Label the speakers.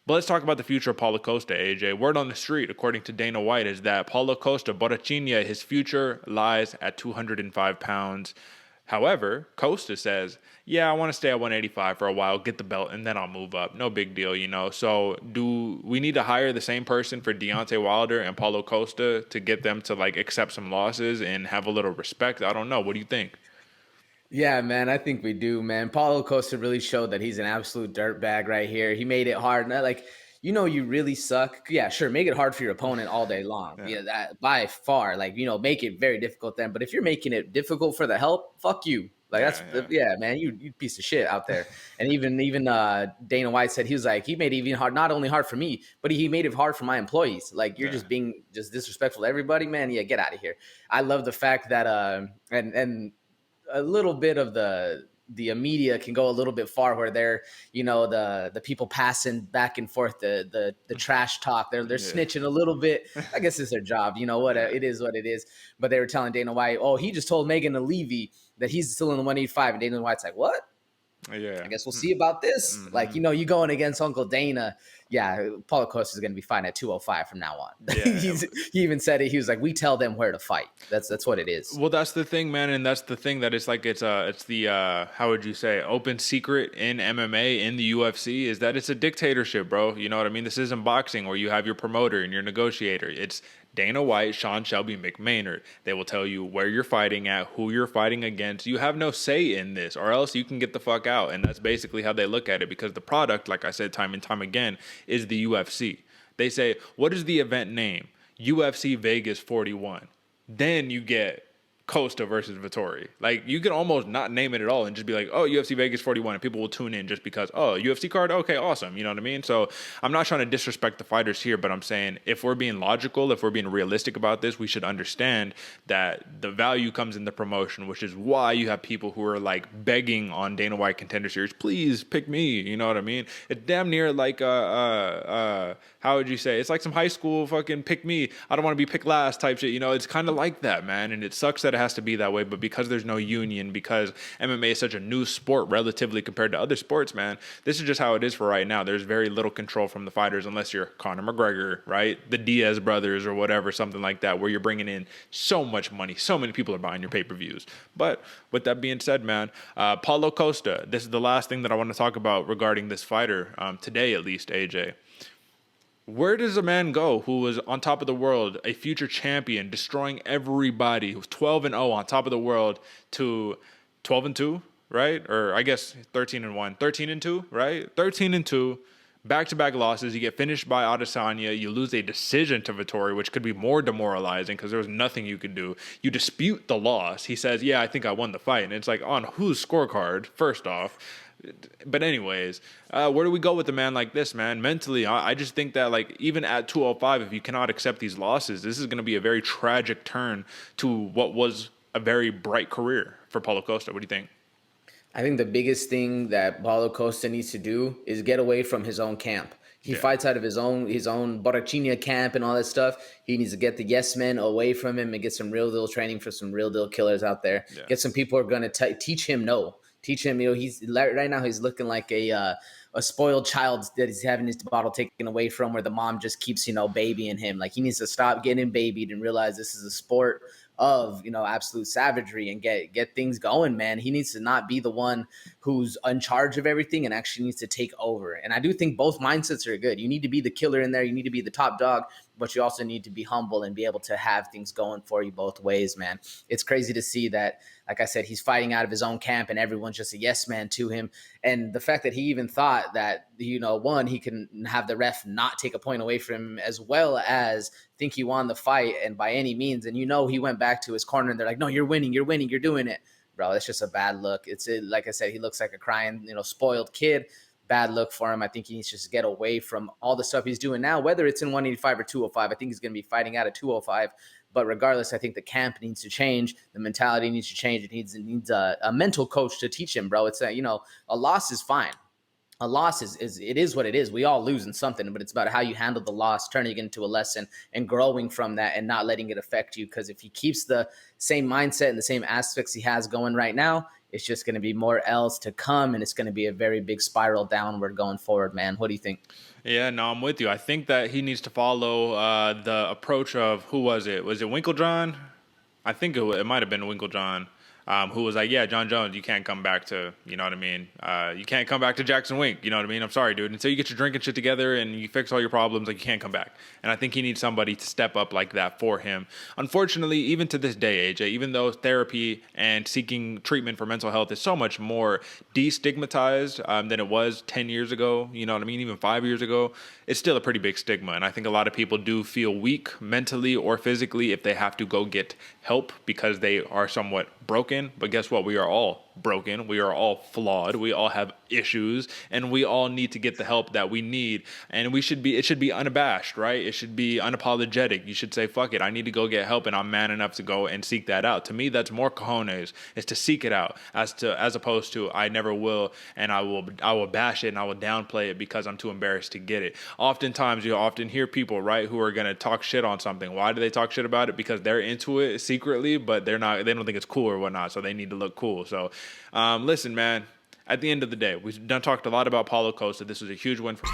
Speaker 1: But let's talk about the future of Paulo Costa, AJ. Word on the street, according to Dana White, is that Paulo Costa, Borrachinha, his future lies at 205 pounds. However, Costa says, yeah, I want to stay at 185 for a while, get the belt, and then I'll move up. No big deal, you know. So do we need to hire the same person for Deontay Wilder and Paulo Costa to get them to like accept some losses and have a little respect? I don't know. What do you think?
Speaker 2: Yeah, man, I think we do, man. Paulo Costa really showed that he's an absolute dirtbag right here. He made it hard. Like, you really suck. Yeah, sure, make it hard for your opponent all day long.
Speaker 1: Yeah.
Speaker 2: Yeah, that by far, like, make it very difficult then. But if you're making it difficult for the help, fuck you. Like
Speaker 1: Yeah,
Speaker 2: yeah, man, you piece of shit out there. And even Dana White said he was like he made it even hard, not only hard for me, but he made it hard for my employees. Like you're
Speaker 1: yeah.
Speaker 2: just being just disrespectful to everybody, man. Yeah, get out of here. I love the fact that and a little bit of the media can go a little bit far where they're the people passing back and forth the trash talk, they're
Speaker 1: Yeah.
Speaker 2: snitching a little bit. I guess it's their job, what
Speaker 1: Yeah.
Speaker 2: it is what it is. But they were telling Dana White, oh, he just told Megan Levy that he's still in the 185, and Dana White's like, what? I
Speaker 1: Yeah.
Speaker 2: guess we'll see about this. Like,
Speaker 1: Mm-hmm.
Speaker 2: you going against Uncle Dana. Yeah, Paulo Costa is going to be fine at 205 from now on.
Speaker 1: Yeah.
Speaker 2: He even said it. He was like, we tell them where to fight. That's what it is.
Speaker 1: Well, that's the thing, man, and that's the thing that it's like it's the how would you say open secret in MMA in the UFC is that it's a dictatorship, bro. You know what I mean? This isn't boxing where you have your promoter and your negotiator. It's Dana White, Sean Shelby, McMaynard. They will tell you where you're fighting at, who you're fighting against. You have no say in this, or else you can get the fuck out. And that's basically how they look at it because the product, like I said time and time again, is the UFC. They say, what is the event name? UFC Vegas 41. Then you get Costa versus Vittori. Like you can almost not name it at all and just be like, oh, UFC Vegas 41, and people will tune in just because, oh, UFC card, okay, awesome. You know what I mean? So I'm not trying to disrespect the fighters here, but I'm saying if we're being logical, if we're being realistic about this, we should understand that the value comes in the promotion, which is why you have people who are like begging on Dana White Contender Series, please pick me. You know what I mean? It's damn near like how would you say? It's like some high school fucking pick me. I don't want to be picked last type shit. You know, it's kind of like that, man. And it sucks that it has to be that way. But because there's no union, because MMA is such a new sport relatively compared to other sports, man, this is just how it is for right now. There's very little control from the fighters unless you're Conor McGregor, right? The Diaz brothers or whatever, something like that, where you're bringing in so much money. So many people are buying your pay-per-views. But with that being said, man, Paulo Costa, this is the last thing that I want to talk about regarding this fighter, today at least, AJ. Where does a man go who was on top of the world, a future champion, destroying everybody, who's 12-0 on top of the world, to 12-2, right? Or I guess 13-1, 13-2, right? 13-2, back-to-back losses. You get finished by Adesanya. You lose a decision to Vittori, which could be more demoralizing because there was nothing you could do. You dispute the loss. He says, yeah, I think I won the fight. And it's like, on whose scorecard, first off? But anyways, where do we go with a man like this, man? Mentally, I just think that like even at 205, if you cannot accept these losses, this is going to be a very tragic turn to what was a very bright career for Paulo Costa. What do you think?
Speaker 2: I think the biggest thing that Paulo Costa needs to do is get away from his own camp. He
Speaker 1: Yeah,
Speaker 2: fights out of his own Borrachinha camp and all that stuff. He needs to get the yes men away from him and get some real deal training for some real deal killers out there.
Speaker 1: yeah,
Speaker 2: Get some people who are going to teach him no. Teach him, he's right now he's looking like a spoiled child that he's having his bottle taken away from, where the mom just keeps babying him. Like he needs to stop getting babied and realize this is a sport of absolute savagery and get things going, man. He needs to not be the one who's in charge of everything and actually needs to take over. And I do think both mindsets are good. You need to be the killer in there, you need to be the top dog, but you also need to be humble and be able to have things going for you both ways, man. It's crazy to see that, like I said, he's fighting out of his own camp and everyone's just a yes man to him. And the fact that he even thought that, one, he can have the ref not take a point away from him, as well as think he won the fight and by any means. And he went back to his corner and they're like, no, you're winning, you're doing it. Bro, that's just a bad look. Like I said, he looks like a crying, spoiled kid. Bad look for him. I think he needs to just get away from all the stuff he's doing now, whether it's in 185 or 205. I think he's going to be fighting out at 205. But regardless, I think the camp needs to change. The mentality needs to change. It needs a mental coach to teach him, bro. It's a loss is fine. a loss is it is what it is. We all lose in something, but it's about how you handle the loss, turning it into a lesson and growing from that and not letting it affect you. Because if he keeps the same mindset and the same aspects he has going right now, it's just going to be more L's to come, and it's going to be a very big spiral downward going forward, man. What do you think?
Speaker 1: Yeah, no, I'm with you. I think that he needs to follow the approach of, who was it? Was it Winklejohn? I think it might have been Winklejohn, who was like, yeah, John Jones, you can't come back to, you know what I mean? You can't come back to Jackson Wink, you know what I mean? I'm sorry, dude. Until you get your drinking shit together and you fix all your problems, like, you can't come back. And I think he needs somebody to step up like that for him. Unfortunately, even to this day, AJ, even though therapy and seeking treatment for mental health is so much more destigmatized than it was 10 years ago, you know what I mean? Even 5 years ago, it's still a pretty big stigma. And I think a lot of people do feel weak mentally or physically if they have to go get help because they are somewhat broken. But guess what? We are all broken. We are all flawed. We all have issues, and we all need to get the help that we need. And it should be unabashed, right? It should be unapologetic. You should say, fuck it, I need to go get help, and I'm man enough to go and seek that out. To me, that's more cojones, is to seek it out, as opposed to I never will, and I will bash it and I will downplay it because I'm too embarrassed to get it. Oftentimes, you often hear people, right, who are going to talk shit on something. Why do they talk shit about it? Because they're into it secretly, but they don't think it's cool or whatnot, so they need to look cool. So listen, man, at the end of the day, we've talked a lot about Paulo Costa. This was a huge win for